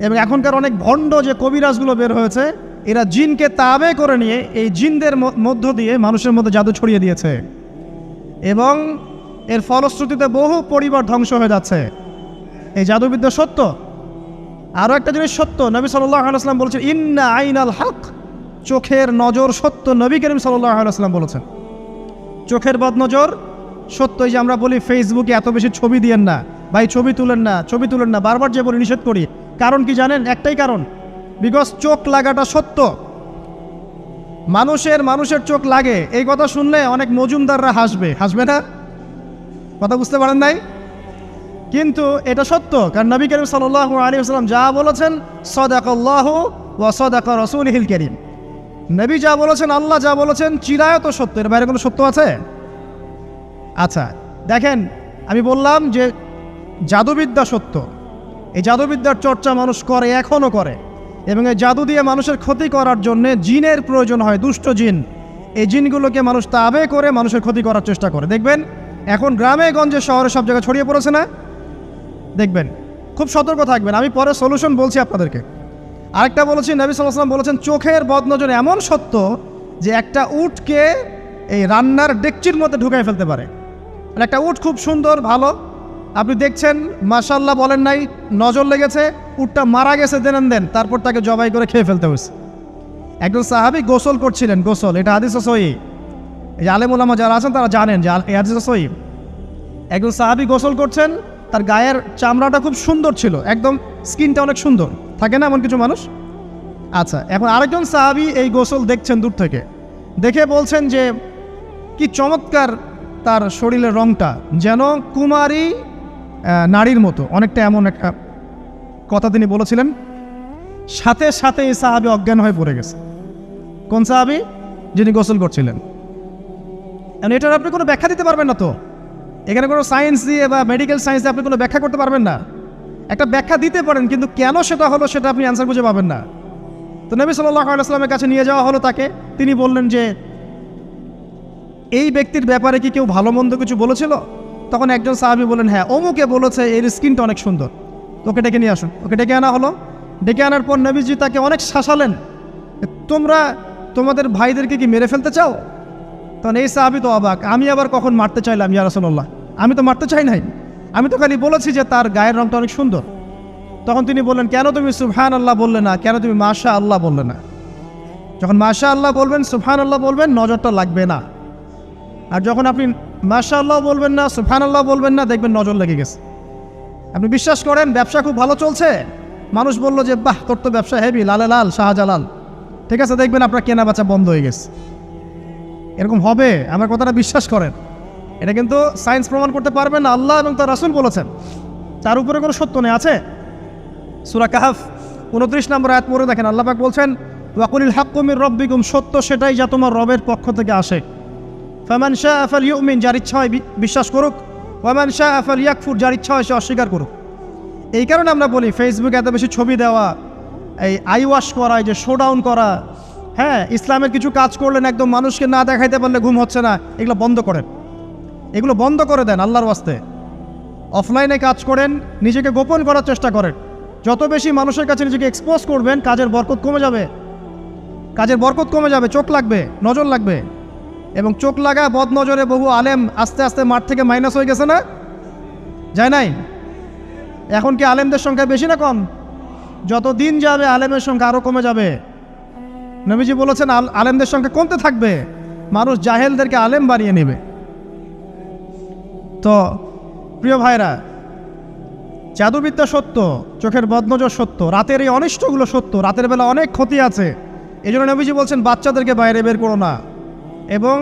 এবং এখনকার অনেক ভণ্ড যে কবিরাজগুলো বের হয়েছে, এরা জিনকে তাবে করে নিয়ে এই জিনদের মধ্য দিয়ে মানুষের মধ্যে জাদু ছড়িয়ে দিয়েছে এবং এর ফলশ্রুতিতে বহু পরিবার ধ্বংস হয়ে যাচ্ছে। এই জাদুবিদ্যা সত্য। আরও একটা জিনিস সত্য, নবী সাল্লাল্লাহু আলাইহি ওয়াসাল্লাম বলেছেন ইন্না আইনাল হক, চোখের নজর সত্য। নবী করিম সাল্লাল্লাহু আলাইহি ওয়াসাল্লাম বলেছেন চোখের বদনজর সত্য। এই যে আমরা বলি ফেসবুকে এত বেশি ছবি দিয়েন না ভাই, ছবি তুলেন না, ছবি তুলেন না, বারবার যে বলি নিষেধ করি, কারণ কি জানেন? একটাই কারণ, বিকজ চোখ লাগাটা সত্য। মানুষের চোখ লাগে, এই কথা শুনলে অনেক মজুমদাররা হাসবে না? কথা বুঝতে পারেন নাই? কিন্তু এটা সত্য, কারণ নবী করিম সাল্লাল্লাহু আলাইহি ওয়াসাল্লাম যা বলেছেন সাদাকাল্লাহু ওয়া সাদাকা রাসূলুহুল কারীম, নবী যা বলেছেন, আল্লাহ যা বলেছেন চিরায়ত সত্য। এর বাইরে কোনো সত্য আছে? আচ্ছা দেখেন, আমি বললাম যে জাদুবিদ্যা সত্য। এই জাদুবিদ্যার চর্চা মানুষ করে, এখনও করে, এবং এই জাদু দিয়ে মানুষের ক্ষতি করার জন্যে জিনের প্রয়োজন হয়, দুষ্ট জিন। এই জিনগুলোকে মানুষ তাবে করে মানুষের ক্ষতি করার চেষ্টা করে। দেখবেন এখন গ্রামে গঞ্জে শহরে সব জায়গায় ছড়িয়ে পড়েছে না? দেখবেন, খুব সতর্ক থাকবেন। আমি পরে সলিউশন বলছি আপনাদেরকে। আরেকটা বলেছি, নবী সাল্লাল্লাহু আলাইহি ওয়াসাল্লাম বলেছেন চোখের বদনজর এমন সত্য যে একটা উটকে এই রান্নার ডেকচির মধ্যে ঢুকাই ফেলতে পারে। একটা উট খুব সুন্দর, ভালো, আপনি দেখছেন মাশাআল্লাহ বলেন নাই, নজর লেগেছে, উটটা মারা গেছে, দেন তারপর তাকে জবাই করে খেয়ে ফেলতে হয়েছে। একজন সাহাবী গোসল করছিলেন, গোসল, এটা হাদিস সহিহ, এই আলেম ওলামা যারা আছেন তারা জানেন যে এই হাদিস সহিহ। একজন সাহাবী গোসল করছেন, তার গায়ের চামড়াটা খুব সুন্দর ছিল, একদম স্কিনটা অনেক সুন্দর, থাকে না এমন কিছু মানুষ? আচ্ছা, এখন আরেকজন সাহাবী এই গোসল দেখছেন দূর থেকে, দেখে বলছেন যে কি চমৎকার তার শরীরের রংটা, যেন কুমারী নারীর মতো, অনেকটা এমন একটা কথা তিনি বলেছিলেন। সাথে সাথে এই সাহাবী অজ্ঞান হয়ে পড়ে গেছে। কোন সাহাবী? যিনি গোসল করছিলেন। এটার আপনি কোনো ব্যাখ্যা দিতে পারবেন না তো, এখানে কোনো সায়েন্স দিয়ে বা মেডিকেল সায়েন্স দিয়ে আপনি কোনো ব্যাখ্যা করতে পারবেন না। একটা ব্যাখ্যা দিতে পারেন, কিন্তু কেন সেটা হলো সেটা আপনি অ্যান্সার খুঁজে পাবেন না। তো নবী সাল্লাল্লাহু আলাইহি ওয়াসাল্লামের কাছে নিয়ে যাওয়া হলো তাকে। তিনি বললেন যে এই ব্যক্তির ব্যাপারে কি কেউ ভালো মন্দ কিছু বলেছিল? তখন একজন সাহাবী বলেন হ্যাঁ, অমুকে বলেছে এর স্কিনটা অনেক সুন্দর, ওকে ডেকে নিয়ে আসুন। ওকে ডেকে আনা হলো। ডেকে আনার পর নবীজি তাকে অনেক শাসালেন, তোমরা তোমাদের ভাইদেরকে কি মেরে ফেলতে চাও? তখন এই সাহাবী তো অবাক, আমি আবার কখন মারতে চাইলাম ইয়া রাসূলুল্লাহ? আমি তো মারতে চাই নাই, আমি তো খালি বলেছি যে তার গায়ের রংটা অনেক সুন্দর। তখন তিনি বললেন কেন তুমি সুবহানাল্লাহ বললে না, কেন তুমি মাশাআল্লাহ বললে না? যখন মাশাআল্লাহ বলবেন, সুবহানাল্লাহ বলবেন, নজরটা লাগবে না। আর যখন আপনি মাশাআল্লাহ বলবেন না, সুবহানাল্লাহ বলবেন না, দেখবেন নজর লেগে গেছে। আপনি বিশ্বাস করেন ব্যবসা খুব ভালো চলছে, মানুষ বলল যে বাহ তোর তো ব্যবসা হেভি, লালে লাল শাহজালাল, ঠিক আছে, দেখবেন আপনার কেনা বেচা বন্ধ হয়ে গেছে। এরকম হবে, আমার কথাটা বিশ্বাস করেন। এটা কিন্তু সায়েন্স প্রমাণ করতে পারবেন না, আল্লাহ এবং তার রাসূল বলেছেন, তার উপরে কোনো সত্য নেই। আছে সূরা কাহফ 29 নম্বর আয়াত পড়ে দেখেন, আল্লাহ পাক বলছেন ওয়াকুলিল হাক্কু মির রাব্বিকুম, সত্য সেটাই যা তোমার রবের পক্ষ থেকে আসে। ফামান শাআ ফালইউমিন, যার ইচ্ছা হয় বিশ্বাস করুক, ওয়ামান শাআ ফালইয়াকফুর, যার ইচ্ছা হয় সে অস্বীকার করুক। এই কারণে আমরা বলি ফেসবুকে এত বেশি ছবি দেওয়া, এই আই ওয়াশ করা, এই যে শোডাউন করা, হ্যাঁ, ইসলামের কিছু কাজ করলেন একদম মানুষকে না দেখাইতে পারলে ঘুম হচ্ছে না, এগুলো বন্ধ করেন, এগুলো বন্ধ করে দেন আল্লাহর ওয়াস্তে। অফলাইনে কাজ করেন, নিজেকে গোপন করার চেষ্টা করেন। যত বেশি মানুষের কাছে নিজেকে এক্সপোজ করবেন, কাজের বরকত কমে যাবে, কাজের বরকত কমে যাবে, চোখ লাগবে, নজর লাগবে। এবং চোখ লাগা বদ নজরে বহু আলেম আস্তে আস্তে মাঠ থেকে মাইনাস হয়ে গেছে না? যায় নাই? এখন কি আলেমদের সংখ্যা বেশি না কম? যত দিন যাবে আলেমের সংখ্যা আরও কমে যাবে। নবীজি বলেছেন আলেমদের সংখ্যা কমতে থাকবে, মানুষ জাহেলদেরকে আলেম বানিয়ে নেবে। তো প্রিয় ভাইরা, জাদুবিদ্যা সত্য, চোখের বদনজর সত্য, রাতের এই অনিষ্টগুলো সত্য, রাতের বেলা অনেক ক্ষতি আছে। এই জন্য নবীজি বলছেন বাচ্চাদেরকে বাইরে বের করো না, এবং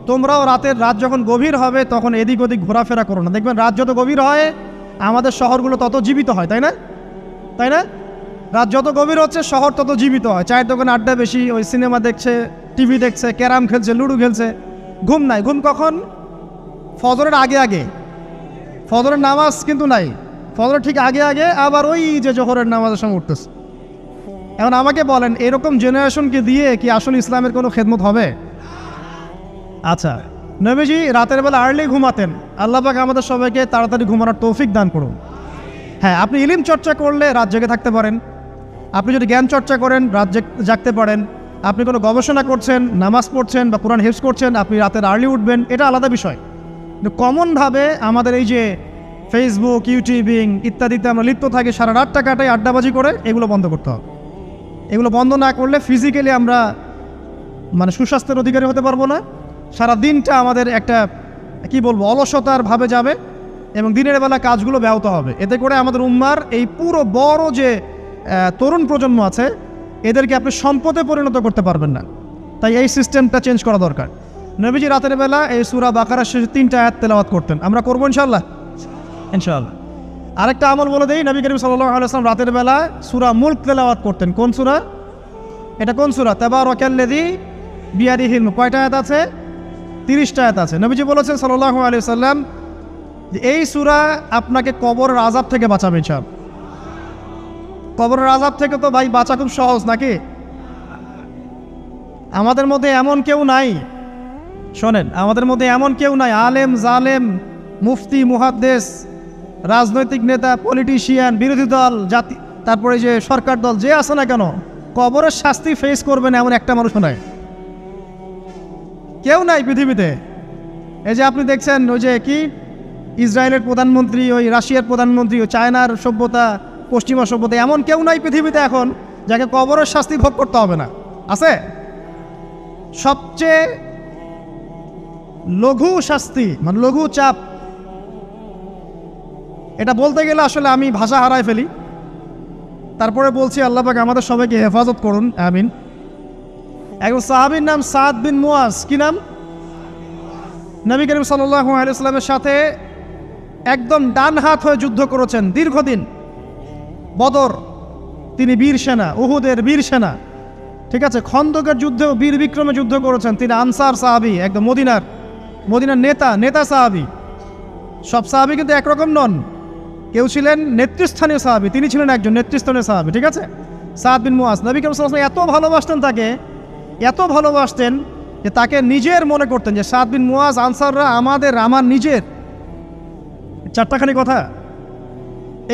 তোমরাও রাত যখন গভীর হবে তখন এদিক ওদিক ঘোরাফেরা করো না। দেখবেন রাত যত গভীর হয় আমাদের শহরগুলো তত জীবিত হয়, তাই না? তাই না? রাত যত গভীর হচ্ছে শহর তত জীবিত হয়। চায়ের দোকানে আড্ডা বেশি, ওই সিনেমা দেখছে, টিভি দেখছে, ক্যারাম খেলছে, লুডো খেলছে, ঘুম নাই। ঘুম কখন? ফজরের আগে আগে। ফজরের নামাজ কিন্তু নাই, ফজরের ঠিক আগে আগে, আবার ওই যে জোহরের নামাজের সময় উঠতেছে। এখন আমাকে বলেন এরকম জেনারেশনকে দিয়ে কি আসলে ইসলামের কোনো খেদমত হবে? আচ্ছা, নবীজি রাতের বেলা আর্লি ঘুমাতেন। আল্লাহ পাক আমাদের সবাইকে তাড়াতাড়ি ঘুমানোর তৌফিক দান করুন। হ্যাঁ, আপনি ইলম চর্চা করলে রাত জেগে থাকতে পারেন, আপনি যদি জ্ঞান চর্চা করেন, রাত জাগতে পারেন, আপনি কোনো গবেষণা করছেন, নামাজ পড়ছেন বা কোরআন হিফজ করছেন, আপনি রাতের আর্লি উঠবেন, এটা আলাদা বিষয়। কিন্তু কমনভাবে আমাদের এই যে ফেসবুক, ইউটিউবিং ইত্যাদিতে আমরা লিপ্ত থাকি, সারা রাতটা কাটাই আড্ডাবাজি করে, এগুলো বন্ধ করতে হবে। এগুলো বন্ধ না করলে ফিজিক্যালি আমরা মানে সুস্বাস্থ্যের অধিকারী হতে পারবো না। সারা দিনটা আমাদের একটা কি বলবো অলসতার ভাবে যাবে এবং দিনের বেলা কাজগুলো ব্যাহত হবে। এতে করে আমাদের উম্মার এই পুরো বড় যে তরুণ প্রজন্ম আছে, এদেরকে আপনি সম্পদে পরিণত করতে পারবেন না। তাই এই সিস্টেমটা চেঞ্জ করা দরকার। নবীজি রাতের বেলা এই সূরা বাকারার শেষে 3টা আয়াত তেলাওয়াত করতেন। আমরা করবো ইনশাআল্লাহ। আরেকটা আমল বলে দেই, নবী করিম সাল্লাল্লাহু আলাইহি ওয়াসাল্লাম রাতের বেলা সূরা মুলক তেলাওয়াত করতেন। কোন সূরা এটা? কোন সূরা? তাবারাকাল্লাযী বিয়াদিহিল মুলক। কয়টা আয়াত আছে? 30টা আয়াত আছে। নবীজি বলেছেন সাল্লাল্লাহু আলাইহি ওয়াসাল্লাম যে এই সূরা আপনাকে কবরের আযাব থেকে বাঁচাবে ইনশাআল্লাহ। কবরের আযাব থেকে তো ভাই বাঁচা খুব সহজ নাকি? আমাদের মধ্যে এমন কেউ নাই, শোনেন, আমাদের মধ্যে এমন কেউ নাই, আলেম জালেম, মুফতি মুহাদ্দিস, রাজনৈতিক নেতা, পলিটিশিয়ান, বিরোধী দল, জাতি, তারপরে যে সরকার দল, যে আছে না কেন, কবরের শাস্তি ফেস করবেন এমন একটা মানুষ নাই, কেউ নাই পৃথিবীতে। এই যে আপনি দেখছেন ওই যে কি ইসরায়েলের প্রধানমন্ত্রী, ওই রাশিয়ার প্রধানমন্ত্রী, ওই চায়নার সভ্যতা, পশ্চিমা সভ্যতা, এমন কেউ নাই পৃথিবীতে এখন যাকে কবরের শাস্তি ভোগ করতে হবে না। আছে? সবচেয়ে লঘু শাস্তি মানে লঘু চাপ, এটা বলতে গেলে আসলে আমি ভাষা হারায় ফেলি। তারপরে বলছি আল্লাহ পাক আমাদের সবাইকে হেফাজত করুন, আমিন। একজন সাহাবীর নাম সাদ বিন মুয়াজ। কি নাম? নবী করিম সাল্লাল্লাহু আলাইহি ওয়াসাল্লামের সাথে একদম ডান হাত হয়ে যুদ্ধ করেছেন দীর্ঘদিন। বদর তিনি বীর সেনা, উহুদের বীর সেনা, ঠিক আছে। খন্দকের যুদ্ধেও বীর বিক্রমে যুদ্ধ করেছেন। তিনি আনসার সাহাবী, একদম মদিনার নেতা সাহাবী। সব সাহাবী কিন্তু একরকম নন, কেউ ছিলেন নেতৃস্থানীয় সাহাবী, তিনি ছিলেন একজন নেতৃস্থানীয় সাহাবী, ঠিক আছে। সাদ বিন মুয়াজ নবী করিম সাল্লাল্লাহু আলাইহি ওয়াসাল্লাম এত ভালোবাসতেন, তাকে এত ভালোবাসতেন যে তাকে নিজের মনে করতেন যে সাদ বিন মুয়াজ আনসাররা আমার নিজের। চারটাখানি কথা।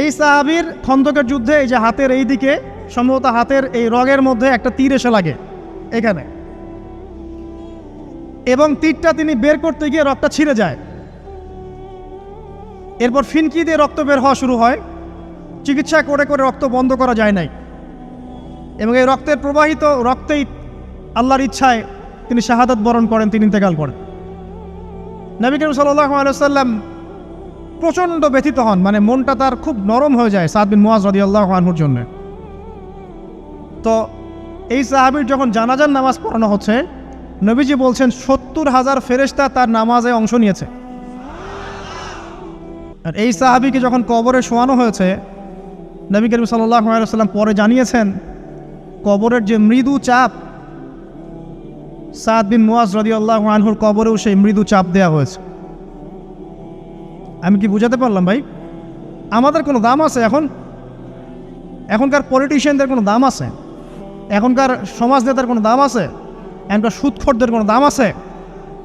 এই সাহাবীর খন্দকের যুদ্ধে এই যে হাতের এই দিকে, সম্ভবত হাতের এই রগের মধ্যে একটা তীর এসে লাগে এখানে, এবং তীরটা তিনি বের করতে গিয়ে রক্তটা ছিঁড়ে যায়। এরপর ফিনকি দিয়ে রক্ত বের হওয়া শুরু হয়। চিকিৎসা করে করে রক্ত বন্ধ করা যায় নাই, এবং এই রক্তের প্রবাহিত রক্তেই আল্লাহর ইচ্ছায় তিনি শাহাদাত বরণ করেন, তিনি ইন্তেকাল করেন। নবী করিম সাল্লাল্লাহু আলাইহি ওয়াসাল্লাম প্রচণ্ড ব্যথিত হন, মানে মনটা তার খুব নরম হয়ে যায় সাদ বিন মুয়াজ রাদিয়াল্লাহু আনহুর জন্য। তো এই সাহাবীর যখন জানাজার নামাজ পড়ানো হচ্ছে, নবীজি বলছেন 70,000 ফেরেশতা তার নামাজে অংশ নিয়েছে। আর এই সাহাবীকে যখন কবরে শোয়ানো হয়েছে, নবী করিম সাল্লাল্লাহু আলাইহি ওয়াসাল্লাম পরে জানিয়েছেন কবরের যে মৃদু চাপ, সাদ বিন মুয়াজ রাদিয়াল্লাহু আনহুর কবরেও সেই মৃদু চাপ দেওয়া হয়েছে। আমি কি বুঝাতে পারলাম ভাই? আমাদের কোনো দাম আছে এখনকার পলিটিশিয়ানদের কোনো দাম আছে? এখনকার সমাজ নেতার কোনো দাম আছে? এখনকার সুদখোরদের কোনো দাম আছে?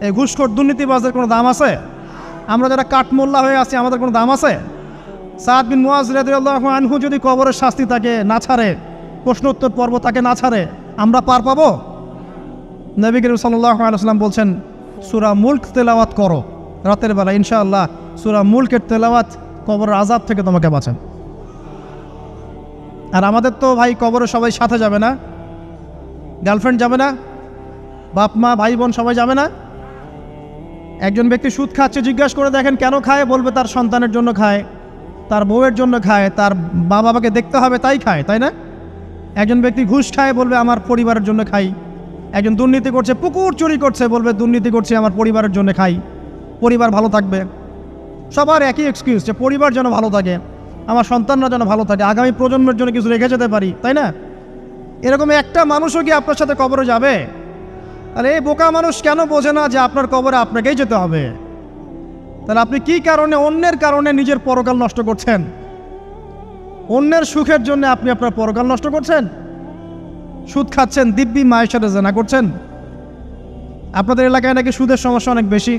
এই ঘুষখোর দুর্নীতিবাজদের কোনো দাম আছে? আমরা যারা কাঠমোল্লা হয়ে আছি, আমাদের কোনো দাম আছে? সাদ বিন মুয়াজ রাদিয়াল্লাহু আনহু যদি কবরের শাস্তি তাকে না ছাড়ে, প্রশ্নোত্তর পর্ব তাকে না ছাড়ে, আমরা পার পাবো? নবী করিম সাল্লাল্লাহু আলাইহি ওয়াসাল্লাম বলছেন সূরা মুলক তেলাওয়াত করো রাতের বেলা, ইনশাআল্লাহ সূরা মুলকের তেলাওয়াত কবরের আযাব থেকে তোমাকে বাঁচান। আর আমাদের তো ভাই কবরে সবাই সাথে যাবে না, গার্লফ্রেন্ড যাবে না, বাপ মা ভাই বোন সবাই যাবে না। একজন ব্যক্তি সুদ খাচ্ছে, জিজ্ঞাসা করে দেখেন কেন খায়, বলবে তার সন্তানের জন্য খায়, তার বউয়ের জন্য খায়, তার মা বাবাকে দেখতে হবে তাই খায়, তাই না? একজন ব্যক্তি ঘুষ খায়, বলবে আমার পরিবারের জন্য খাই। একজন দুর্নীতি করছে, পুকুর চুরি করছে, বলবে দুর্নীতি করছে আমার পরিবারের জন্য খাই, পরিবার ভালো থাকবে। সবার একই এক্সকিউজ যে পরিবার যেন ভালো থাকে, আমার সন্তানরা যেন ভালো থাকে, আগামী প্রজন্মের জন্য কিছু রেখে যেতে পারি, তাই না? এরকম একটা মানুষও কি আপনার সাথে কবরে যাবে? আর এই বোকা মানুষ কেন বোঝে না যে আপনার কবরে আপনাকেই যেতে হবে? তাহলে আপনি কি কারণে, অন্যের কারণে নিজের পরকাল নষ্ট করছেন? অন্যের সুখের জন্য আপনি আপনার পরকাল নষ্ট করছেন। সুদ খাচ্ছেন, দিব্যি মায়ের সাথে জেনা করছেন। আপনাদের এলাকায় নাকি সুদের সমস্যা অনেক বেশি।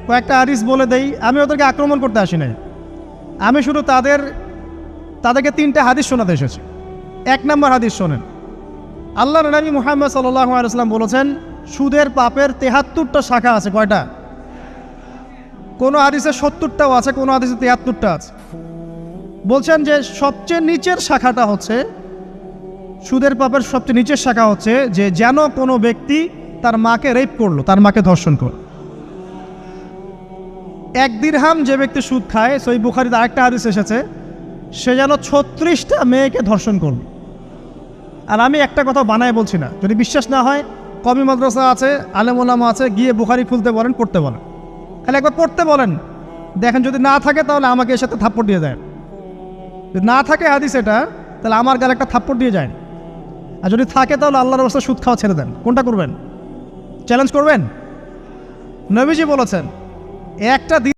কয়েকটা হাদিস বলে দেই, আমি ওদেরকে আক্রমণ করতে আসি নাই, আমি শুধু তাদের তাদেরকে 3টা হাদিস শোনাতে এসেছি। 1 নম্বর হাদিস শোনেন। আল্লাহর নবী মুহাম্মদ সাল্লাল্লাহু আলাইহি ওয়াসাল্লাম বলেছেন, সুদের পাপের 73টা শাখা আছে। কয়টা? কোনো হাদিসে 70টাও আছে, কোনো হাদিসে 73টা আছে। বলছেন যে সবচেয়ে নিচের শাখাটা হচ্ছে, সুদের পাপের সবচেয়ে নিচের শাখা হচ্ছে যে যেন কোনো ব্যক্তি তার মাকে রেপ করলো, তার মাকে ধর্ষণ করলো। 1 দিরহাম যে ব্যক্তি সুদ খায়, সহিহ বুখারীতে আরেকটা হাদিস এসেছে, সে যেন 36টা মেয়েকে ধর্ষণ করলো। আর আমি একটা কথা বানায় বলছি না, যদি বিশ্বাস না হয় কওমি মাদ্রাসা আছে, আলেম ওলামা আছে, গিয়ে বুখারী খুলতে বলেন, পড়তে বলেন, খালি একবার পড়তে বলেন, দেখেন যদি না থাকে তাহলে আমাকে এর সাথে থাপ্পড় দিয়ে দেয়। যদি না থাকে হাদিস এটা, তাহলে আমার গালে একটা থাপ্পড় দিয়ে যায়। আর যদি থাকে তাহলে আল্লাহর রাস্তায় সুদ খাওয়া ছেড়ে দেন। কোনটা করবেন? চ্যালেঞ্জ করবেন? নবীজি বলেছেন একটা